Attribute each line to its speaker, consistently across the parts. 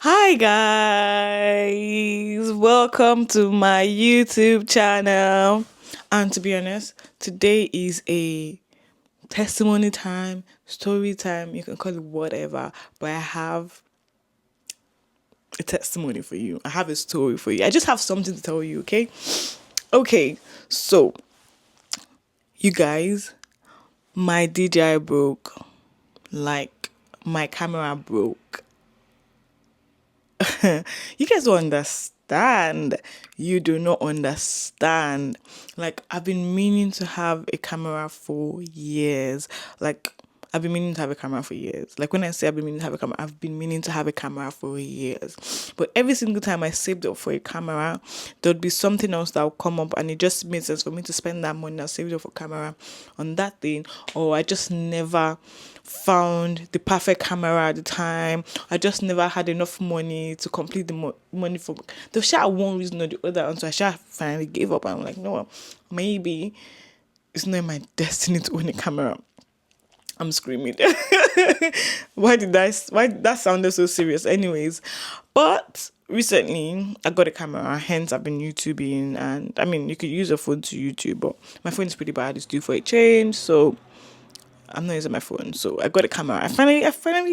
Speaker 1: Hi guys, welcome to my YouTube channel. And to be honest, today is a testimony time, story time, you can call it whatever, but I have a testimony for you. I have a story for you. I just have something to tell you, okay? Okay, so you guys, my DJI broke. Like my camera broke. You guys don't understand. You do not understand. Like, I've been meaning to have a camera for years. Like, I've been meaning to have a camera for years. Like, when I say I've been meaning to have a camera, I've been meaning to have a camera for years. But every single time I saved up for a camera, there'd be something else that would come up, and it just made sense for me to spend that money I saved up for camera on that thing. Or I just never found the perfect camera at the time. I just never had enough money to complete the money for the shot one reason or the other. And so I shot finally gave up. I'm like, no, maybe it's not my destiny to own a camera. I'm screaming. Why that sounded so serious? Anyways, but recently I got a camera, hence I've been YouTubing, and I mean you could use a phone to YouTube, but my phone is pretty bad, it's due for a change, so I'm not using my phone. So I got a camera. I finally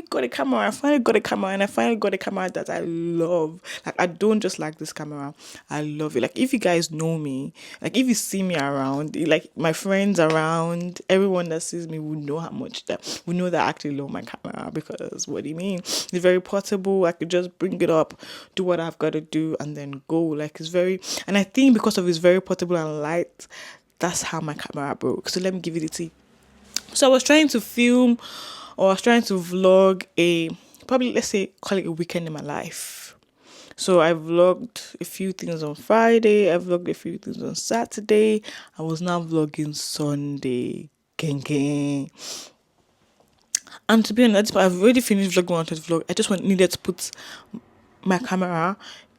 Speaker 1: got a camera. I finally got a camera, and I finally got a camera that I love. Like, I don't just like this camera. I love it. Like, if you guys know me, like if you see me around, like my friends around, everyone that sees me would know how much that would know that I actually love my camera, because what do you mean? It's very portable. I could just bring it up, do what I've got to do, and then go. Like, it's very, and I think because of it's very portable and light, that's how my camera broke. So let me give you the tea. So I was trying to film, or I was trying to vlog a, probably, let's say, call it a weekend in my life. So I vlogged a few things on Friday, I vlogged a few things on Saturday. I was now vlogging Sunday. Gang gang. And to be honest, I've already finished vlogging what I wanted to vlog. I just needed to put my camera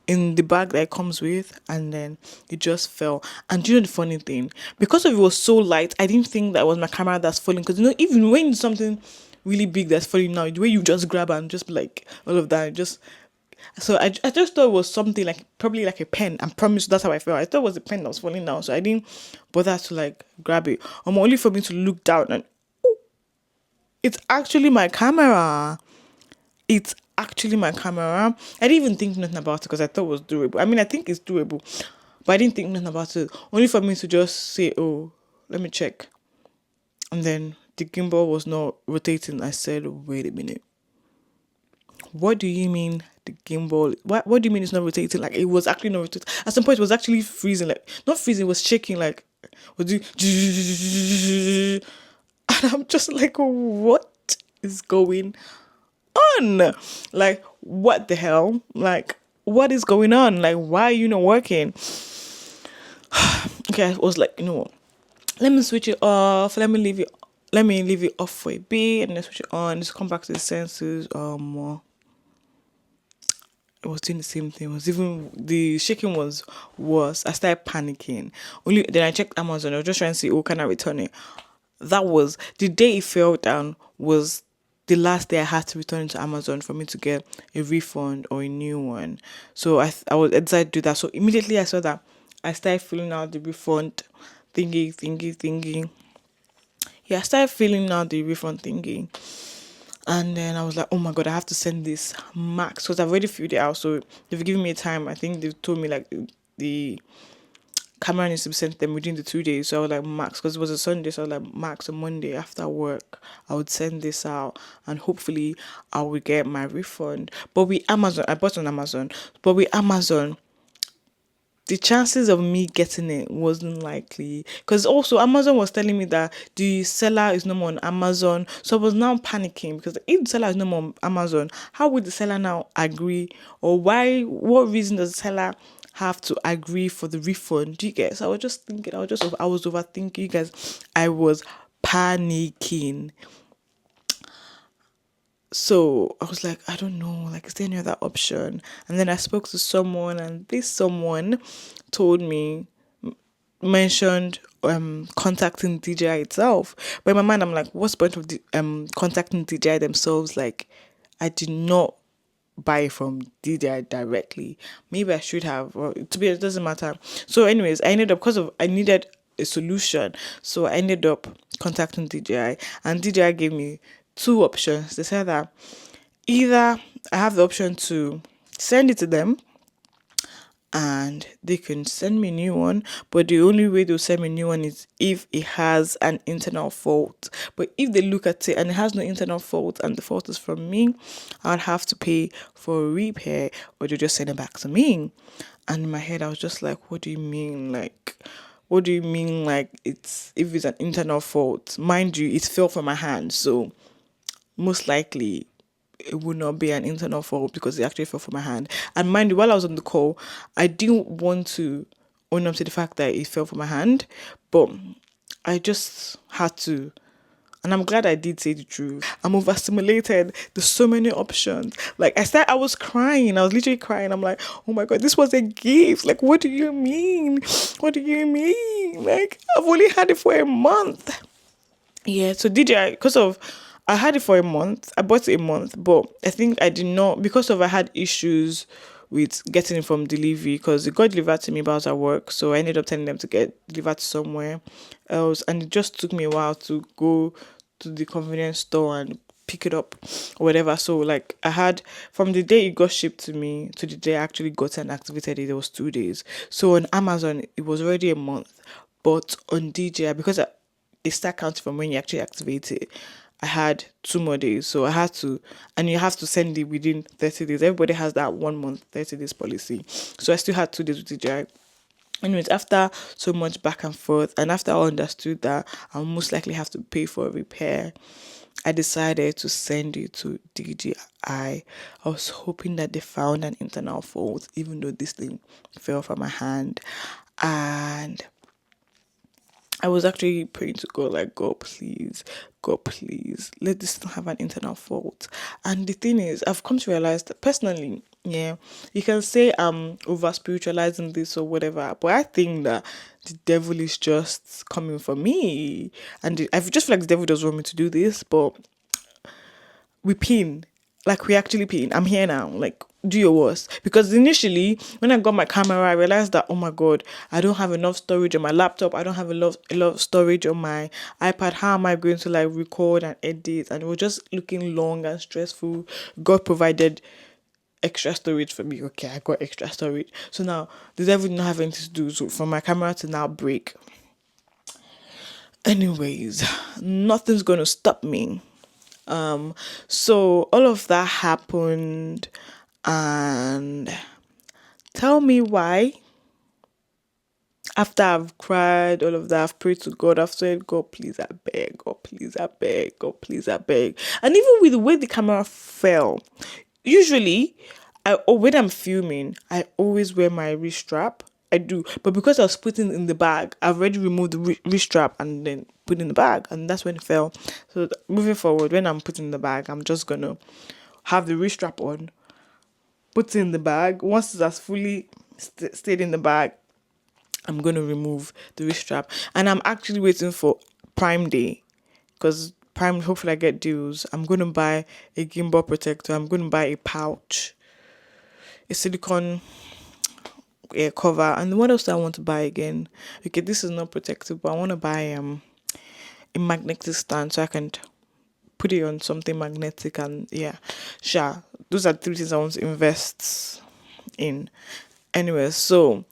Speaker 1: in the bag that it comes with, and then it just fell. And do you know the funny thing? Because of it was so light, I didn't think that was my camera that's falling. Because even when something really big that's falling now, the way you just grab and just like all of that, just so I just thought it was something like probably like a pen. I promise that's how I felt. I thought it was a pen that was falling down, so I didn't bother to like grab it. Only for me to look down, and it's actually my camera. It's actually my camera. I didn't even think nothing about it because I thought it was durable. I mean, I think it's durable, but I didn't think nothing about it. Only for me to just say, "Oh, let me check," and then the gimbal was not rotating. I said, "Wait a minute. What do you mean the gimbal? What do you mean it's not rotating? Like, it was actually not rotating. At some point, it was actually freezing. Like, not freezing, it was shaking. Like, was it?" And I'm just like, "What is going on? Like, what the hell? Like, what is going on? Like, why are you not working?" Okay, I was like, you know what? Let me switch it off. Let me leave it off for a bit, and then switch it on. Just come back to the senses. It was doing the same thing. It was even the shaking was worse. I started panicking. Only then I checked Amazon. I was just trying to see, oh, can I return it? That was the day it fell down. Was the last day I had to return it to Amazon for me to get a refund or a new one. So I decided to do that. So immediately I saw that, I started filling out the refund thingy. Yeah, I started filling out the refund thingy. And then I was like, oh my God, I have to send this max, because I've already filled it out. So they've given me a time. I think they've told me like the camera needs to be sent to them within the 2 days. So I was like, max, because it was a Sunday. So I was like, max, on Monday after work, I would send this out, and hopefully I would get my refund. But with Amazon, I bought on Amazon. But with Amazon, the chances of me getting it wasn't likely, because also Amazon was telling me that the seller is no more on Amazon. So I was now panicking, because if the seller is no more on Amazon, how would the seller now agree, or what reason does the seller have to agree for the refund? Do you get? So I was just thinking, I was overthinking, you guys. I was panicking. So I was like, I don't know, like, is there any other option? And then I spoke to someone, and this someone told me, mentioned contacting DJI itself. But in my mind, I'm like, what's the point of contacting DJI themselves? Like, I did not buy from DJI directly. Maybe I should have, or to be, it doesn't matter. So, anyways, I ended up, because of I needed a solution, so I ended up contacting DJI, and DJI gave me two options. They said that either I have the option to send it to them and they can send me a new one, but the only way they'll send me a new one is if it has an internal fault. But if they look at it and it has no internal fault and the fault is from me, I'd have to pay for a repair, or they'll just send it back to me. And in my head I was just like, what do you mean? Like, what do you mean, like, it's, if it's an internal fault? Mind you, it fell from my hand, so most likely it would not be an internal fault because it actually fell from my hand. And mind you, while I was on the call, I didn't want to own up to the fact that it fell from my hand, but I just had to. And I'm glad I did say the truth. I'm overstimulated. There's so many options. Like, I was crying. I was literally crying. I'm like, oh my God, this was a gift. Like, what do you mean? What do you mean? Like, I've only had it for a month. Yeah, so DJI, because of, I had it for a month. I bought it a month, but I think I did not, because of, I had issues with getting it from delivery, because it got delivered to me, but I was at work, so I ended up telling them to get delivered to somewhere else, and it just took me a while to go to the convenience store and pick it up or whatever. So like, I had, from the day it got shipped to me to the day I actually got and activated it, it was 2 days. So on Amazon it was already a month, but on DJI, because they start counting from when you actually activate it, I had 2 more days. So I had to, and you have to send it within 30 days. Everybody has that 1 month, 30 days policy. So I still had 2 days with DJI. Anyways, after so much back and forth, and after I understood that I'll most likely have to pay for a repair, I decided to send it to DJI. I was hoping that they found an internal fault, even though this thing fell from my hand. And I was actually praying to God, like, God, please, let this not have an internal fault. And the thing is, I've come to realize that personally, yeah, you can say I'm over spiritualizing this or whatever, but I think that the devil is just coming for me. And I just feel like the devil doesn't want me to do this, but we pin. Like, we actually pin. I'm here now. Like, do your worst. Because initially, when I got my camera, I realized that, oh my God, I don't have enough storage on my laptop. I don't have a lot of storage on my iPad. How am I going to like record and edit? And it was just looking long and stressful. God provided extra storage for me. Okay, I got extra storage. So now the devil didn't have anything to do. So for my camera to now break. Anyways, nothing's gonna stop me. So all of that happened, and tell me why. After I've cried, all of that, I've prayed to God. I've said, God, please, I beg. God, please, I beg. God, please, I beg. And even with the way the camera fell, usually, when I'm filming, I always wear my wrist strap. I do, but because I was putting it in the bag, I've already removed the wrist strap and then put it in the bag, and that's when it fell. So moving forward, when I'm putting in the bag, I'm just gonna have the wrist strap on, put it in the bag. Once it has fully stayed in the bag, I'm gonna remove the wrist strap, and I'm actually waiting for Prime Day, because Prime, hopefully I get deals. I'm gonna buy a gimbal protector. I'm gonna buy a pouch, a silicone cover, and what else do I want to buy again? Okay, this is not protective, but I want to buy a magnetic stand so I can put it on something magnetic, and yeah, sure. Those are 3 things I want to invest in. Anyway, so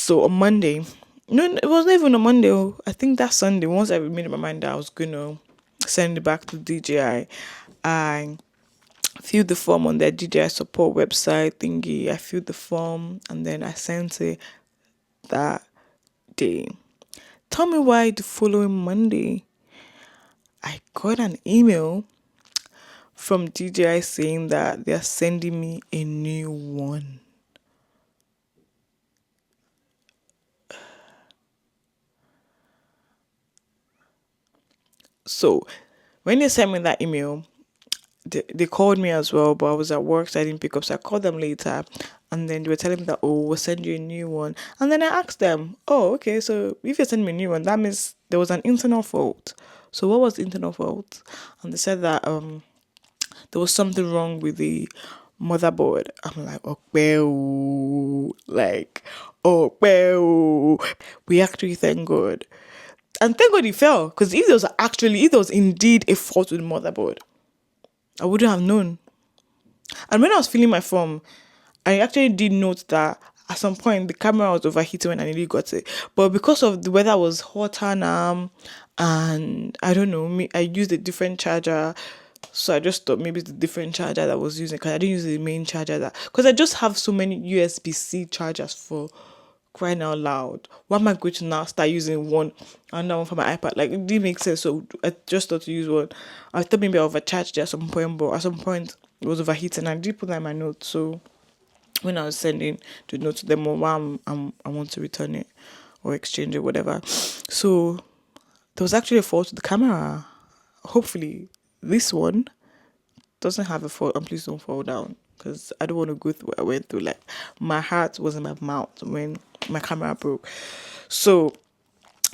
Speaker 1: on Monday, no, it wasn't even on Monday. I think that Sunday, once I made up my mind that I was gonna send it back to DJI, I filled the form on their DJI support website thingy. I filled the form and then I sent it that day. Tell me why the following Monday I got an email from DJI saying that they're sending me a new one. So when they sent me that email, they called me as well, but I was at work, so I didn't pick up. So I called them later, and then they were telling me that, oh, we'll send you a new one. And then I asked them, oh, okay, so if you send me a new one, that means there was an internal fault. So what was the internal fault? And they said that there was something wrong with the motherboard. I'm like, oh well, like, oh well. We actually thank God. And thank God it fell. Because if there was indeed a fault with the motherboard, I wouldn't have known. And when I was filling my form, I actually did note that at some point the camera was overheating when I nearly got it. But because of the weather was hotter now, and I don't know, I used a different charger. So I just thought maybe it's the different charger that I was using, because I didn't use the main charger because I just have so many USB-C chargers for crying out loud. Why am I going to now start using another one for my iPad? Like, it didn't make sense. So I just thought to use one. I thought maybe I overcharged it at some point, but at some point it was overheating. I did put that in my notes. So when I was sending the note to them, I want to return it or exchange it, whatever. So there was actually a fault with the camera. Hopefully this one doesn't have a fault, and please don't fall down, because I don't want to go through what I went through. Like, my heart was in my mouth when my camera broke. So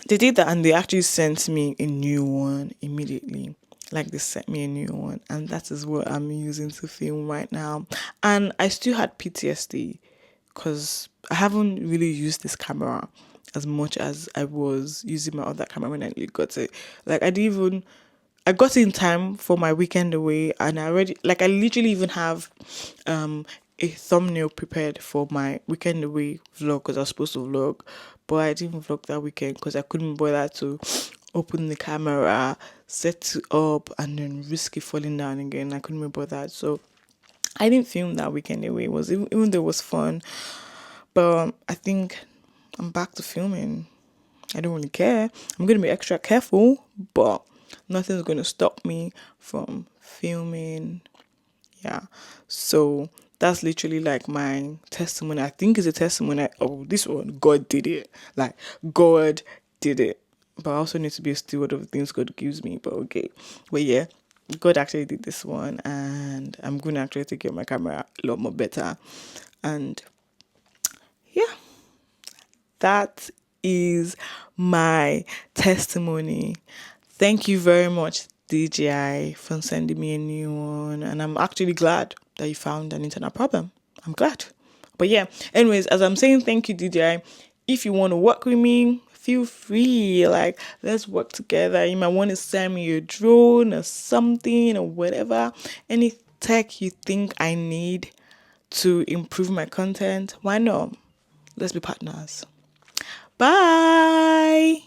Speaker 1: they did that, and they actually sent me a new one immediately. Like, they sent me a new one, and that is what I'm using to film right now. And I still had PTSD because I haven't really used this camera as much as I was using my other camera when I got it. Like, I got it in time for my weekend away, and I literally even have a thumbnail prepared for my weekend away vlog, because I was supposed to vlog, but I didn't vlog that weekend because I couldn't bother to open the camera, set it up, and then risk it falling down again. I couldn't be bothered, so I didn't film that weekend away. It was, even though it was fun, but I think I'm back to filming. I don't really care. I'm going to be extra careful, but nothing's going to stop me from filming. Yeah. So that's literally like my testimony. I think it's a testimony. This one, God did it. Like, God did it. But I also need to be a steward of the things God gives me. But okay. But yeah, God actually did this one, and I'm going to actually take care of my camera a lot more better. And yeah, that is my testimony. Thank you very much, DJI, for sending me a new one. And I'm actually glad that you found an internal problem. I'm glad. But yeah, anyways, as I'm saying, thank you, DJI. If you want to work with me, feel free. Like, let's work together. You might want to send me a drone or something or whatever. Any tech you think I need to improve my content, why not? Let's be partners. Bye.